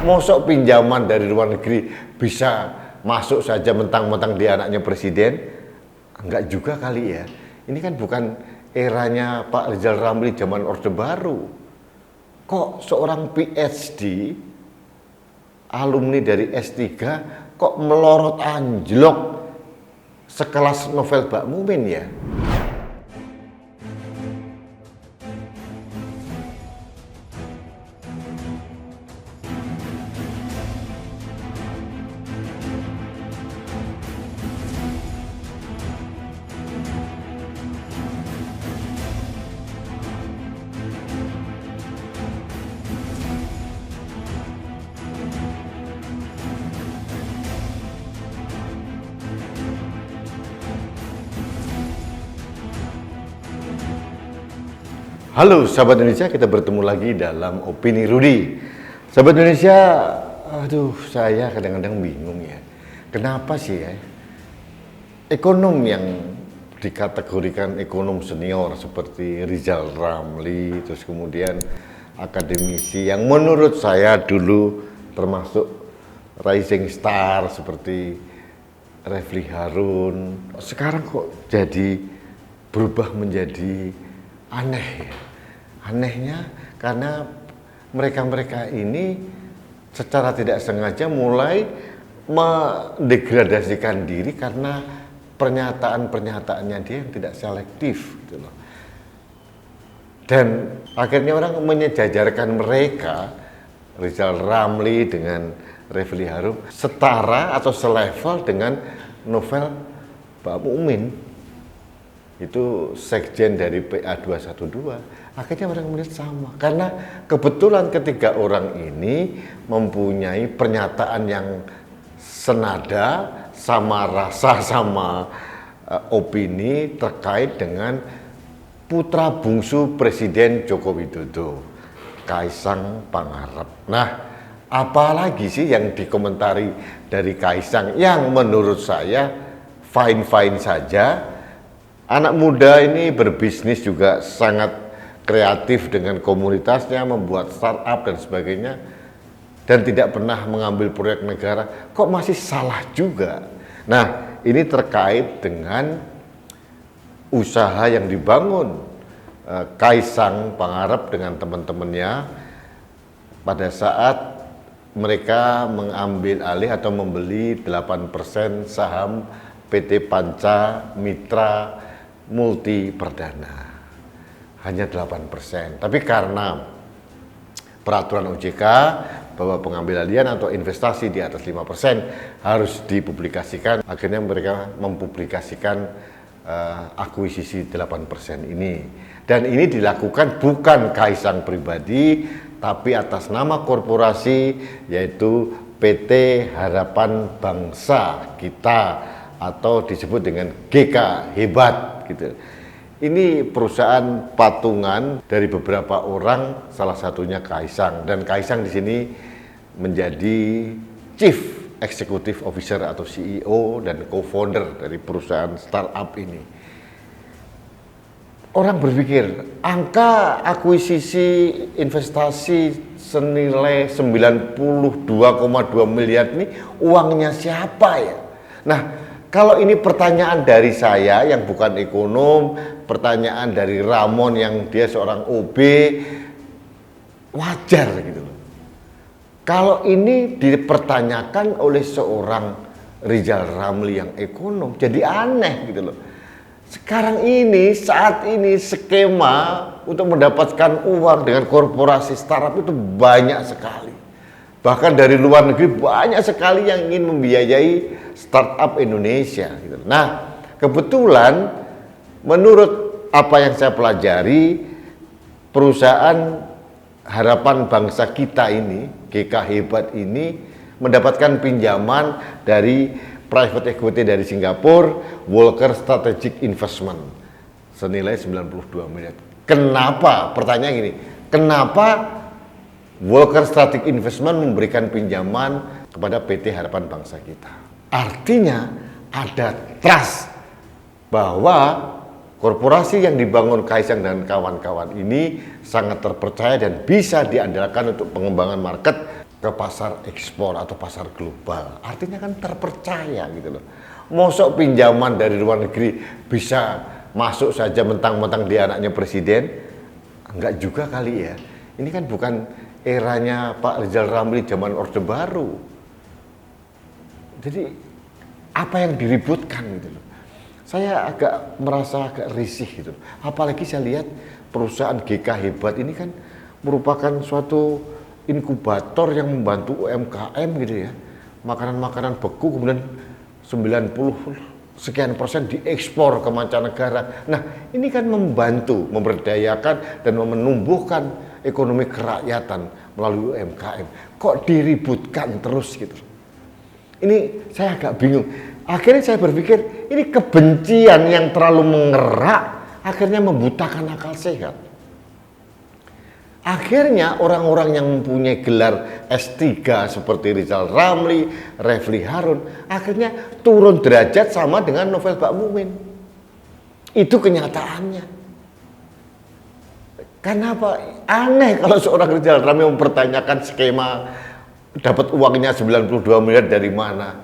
mosok pinjaman dari luar negeri bisa masuk saja mentang-mentang dia anaknya presiden? Enggak juga kali ya. Ini kan bukan eranya Pak Rizal Ramli zaman Orde Baru. Kok seorang PhD, alumni dari S3, kok melorot anjlok sekelas novel Mbak Mumin ya? Halo sahabat Indonesia, kita bertemu lagi dalam Opini Rudy. Sahabat Indonesia, aduh saya kadang-kadang bingung ya. Kenapa sih ya ekonom yang dikategorikan ekonom senior seperti Rizal Ramli, terus kemudian akademisi yang menurut saya dulu termasuk rising star seperti Refli Harun, sekarang kok jadi berubah menjadi aneh ya. Anehnya karena mereka-mereka ini secara tidak sengaja mulai mendegradasikan diri karena pernyataan-pernyataannya dia yang tidak selektif gitu loh. Dan akhirnya orang menyejajarkan mereka, Rizal Ramli dengan Refli Harun, setara atau selevel dengan novel Mbak Mumin. Itu sekjen dari PA 212. Akhirnya orang melihat sama, karena kebetulan ketiga orang ini mempunyai pernyataan yang senada, sama rasa, sama opini terkait dengan putra bungsu Presiden Joko Widodo, Kaisang Pangarep. Nah, apalagi sih yang dikomentari dari Kaisang yang menurut saya fine-fine saja. Anak muda ini berbisnis juga sangat kreatif dengan komunitasnya, membuat startup dan sebagainya, dan tidak pernah mengambil proyek negara. Kok masih salah juga? Nah, ini terkait dengan usaha yang dibangun Kaisang Pangarep dengan teman-temannya pada saat mereka mengambil alih atau membeli 8% saham PT Panca Mitra Multi Perdana. Hanya 8%. Tapi karena peraturan OJK bahwa pengambil alihan atau investasi di atas 5% harus dipublikasikan, akhirnya mereka mempublikasikan akuisisi 8% ini. Dan ini dilakukan bukan Kaisang pribadi, tapi atas nama korporasi, yaitu PT Harapan Bangsa Kita, atau disebut dengan GK Hebat gitu. Ini perusahaan patungan dari beberapa orang, salah satunya Kaisang, dan Kaisang di sini menjadi Chief Executive Officer atau CEO dan co-founder dari perusahaan startup ini. Orang berpikir angka akuisisi investasi senilai 92,2 miliar ini uangnya siapa ya? Nah, kalau ini pertanyaan dari saya yang bukan ekonom, pertanyaan dari Ramon yang dia seorang OB, wajar gitu loh. Kalau ini dipertanyakan oleh seorang Rizal Ramli yang ekonom, jadi aneh gitu loh. Sekarang ini, saat ini skema untuk mendapatkan uang dengan korporasi startup itu banyak sekali. Bahkan dari luar negeri banyak sekali yang ingin membiayai startup Indonesia. Nah, kebetulan menurut apa yang saya pelajari, perusahaan Harapan Bangsa Kita ini, GK Hebat ini, mendapatkan pinjaman dari private equity dari Singapura, Walker Strategic Investment, senilai 92 miliar. Kenapa? Pertanyaan gini, kenapa Walker Strategic Investment memberikan pinjaman kepada PT Harapan Bangsa Kita? Artinya ada trust bahwa korporasi yang dibangun Kaisang dan kawan-kawan ini sangat terpercaya dan bisa diandalkan untuk pengembangan market ke pasar ekspor atau pasar global. Artinya kan terpercaya gitu loh. Mosok pinjaman dari luar negeri bisa masuk saja mentang-mentang dia anaknya presiden? Enggak juga kali ya. Ini kan bukan eranya Pak Rizal Ramli zaman Orde Baru. Jadi apa yang diributkan gitu loh. Saya merasa agak risih gitu. Apalagi saya lihat perusahaan GK Hebat ini kan merupakan suatu inkubator yang membantu UMKM gitu ya. Makanan-makanan beku kemudian 90 sekian persen diekspor ke mancanegara. Nah, ini kan membantu, memberdayakan dan menumbuhkan ekonomi kerakyatan melalui UMKM. Kok diributkan terus gitu. Ini saya agak bingung. Akhirnya saya berpikir ini kebencian yang terlalu mengerak akhirnya membutakan akal sehat. Akhirnya orang-orang yang mempunyai gelar S3 seperti Rizal Ramli, Refli Harun akhirnya turun derajat sama dengan novel Mbak Mumin. Itu kenyataannya. Kenapa? Aneh kalau seorang Rizal Ramli mempertanyakan skema dapat uangnya 92 miliar dari mana.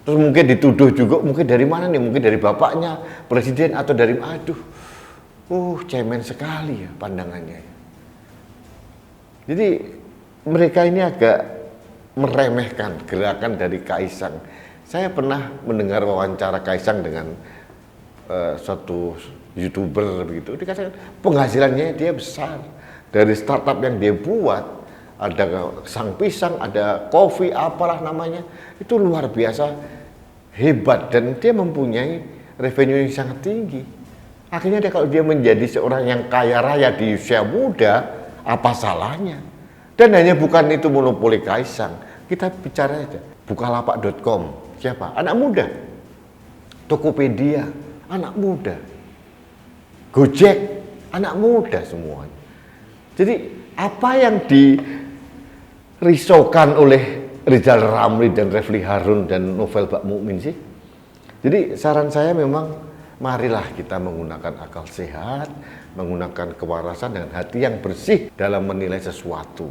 Terus mungkin dituduh juga, mungkin dari mana nih? Mungkin dari bapaknya, presiden atau dari cemen sekali ya pandangannya. Jadi mereka ini agak meremehkan gerakan dari Kaisang. Saya pernah mendengar wawancara Kaisang dengan suatu YouTuber begitu. Dikatakan penghasilannya dia besar dari startup yang dia buat. Ada Sang Pisang, ada kopi, apalah namanya, itu luar biasa hebat dan dia mempunyai revenue yang sangat tinggi. Akhirnya kalau dia menjadi seorang yang kaya raya di usia muda, apa salahnya? Dan hanya bukan itu monopoli Kaisang, kita bicara aja bukalapak.com, siapa? Anak muda. Tokopedia, anak muda. Gojek, anak muda semuanya. Jadi apa yang dirisaukan oleh Rizal Ramli dan Refli Harun dan novel Mbak Mumin sih? Jadi saran saya memang marilah kita menggunakan akal sehat, menggunakan kewarasan dengan hati yang bersih dalam menilai sesuatu.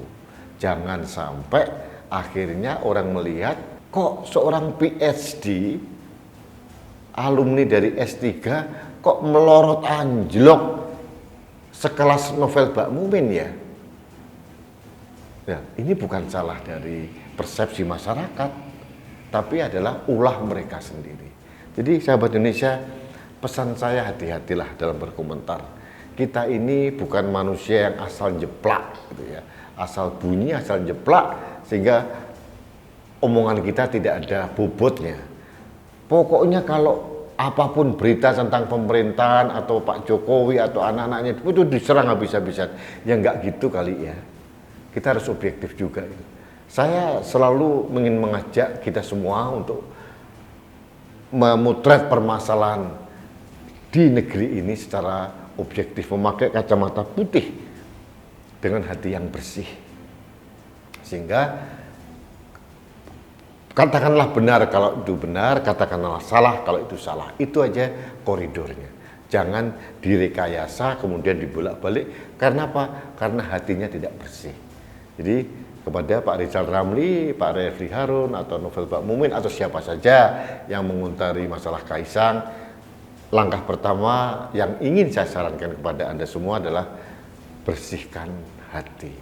Jangan sampai akhirnya orang melihat kok seorang PhD, alumni dari S3 kok melorot anjlok sekelas novel Mbak Mumin ya. Ya, ini bukan salah dari persepsi masyarakat, tapi adalah ulah mereka sendiri. Jadi sahabat Indonesia, pesan saya hati-hatilah dalam berkomentar. Kita ini bukan manusia yang asal jeplak gitu ya. Asal bunyi, asal jeplak sehingga omongan kita tidak ada bobotnya. Pokoknya kalau apapun berita tentang pemerintahan atau Pak Jokowi atau anak-anaknya itu diserang habis-habisan. Ya enggak gitu kali ya. Kita harus objektif juga. Saya selalu ingin mengajak kita semua untuk memotret permasalahan di negeri ini secara objektif, memakai kacamata putih dengan hati yang bersih. Sehingga katakanlah benar kalau itu benar, katakanlah salah kalau itu salah. Itu aja koridornya. Jangan direkayasa kemudian dibolak-balik. Karena apa? Karena hatinya tidak bersih. Jadi kepada Pak Rizal Ramli, Pak Refli Harun, atau novel Mbak Mumin, atau siapa saja yang mengontari masalah Kaisang, langkah pertama yang ingin saya sarankan kepada Anda semua adalah bersihkan hati.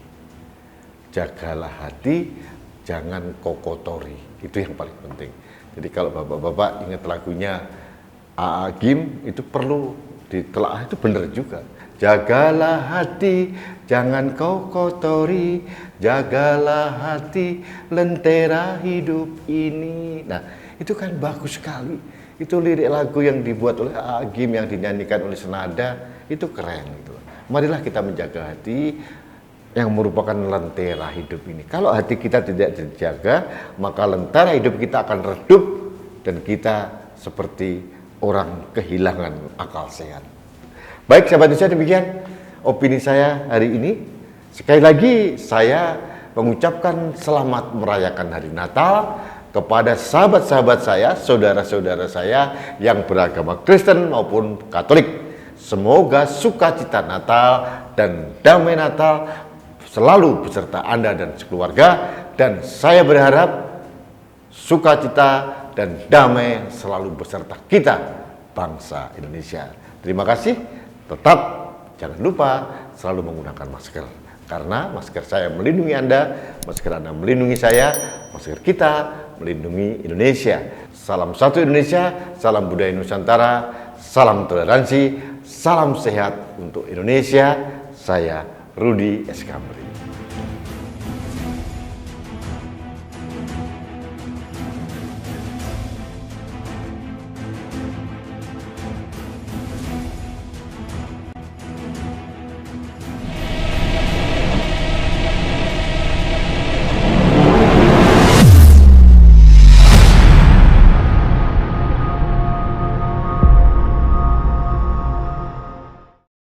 Jagalah hati, jangan kokotori. Itu yang paling penting. Jadi kalau bapak-bapak ingat lagunya A.A. Gim, itu perlu ditelaah, itu benar juga. Jagalah hati, jangan kau kotori. Jagalah hati, lentera hidup ini. Nah, itu kan bagus sekali. Itu lirik lagu yang dibuat oleh A.A. Gim yang dinyanyikan oleh Senada, itu keren gitu. Marilah kita menjaga hati yang merupakan lentera hidup ini. Kalau hati kita tidak dijaga, maka lentera hidup kita akan redup dan kita seperti orang kehilangan akal sehat. Baik sahabat Indonesia, demikian opini saya hari ini. Sekali lagi saya mengucapkan selamat merayakan hari Natal kepada sahabat-sahabat saya, saudara-saudara saya yang beragama Kristen maupun Katolik. Semoga sukacita Natal dan damai Natal selalu beserta Anda dan sekeluarga. dan saya berharap sukacita dan damai selalu beserta kita, bangsa Indonesia. Terima kasih. Tetap jangan lupa selalu menggunakan masker. Karena masker saya melindungi Anda, masker Anda melindungi saya, masker kita melindungi Indonesia. Salam satu Indonesia, salam budaya Nusantara, salam toleransi, salam sehat untuk Indonesia. Saya Rudi S. Kamri.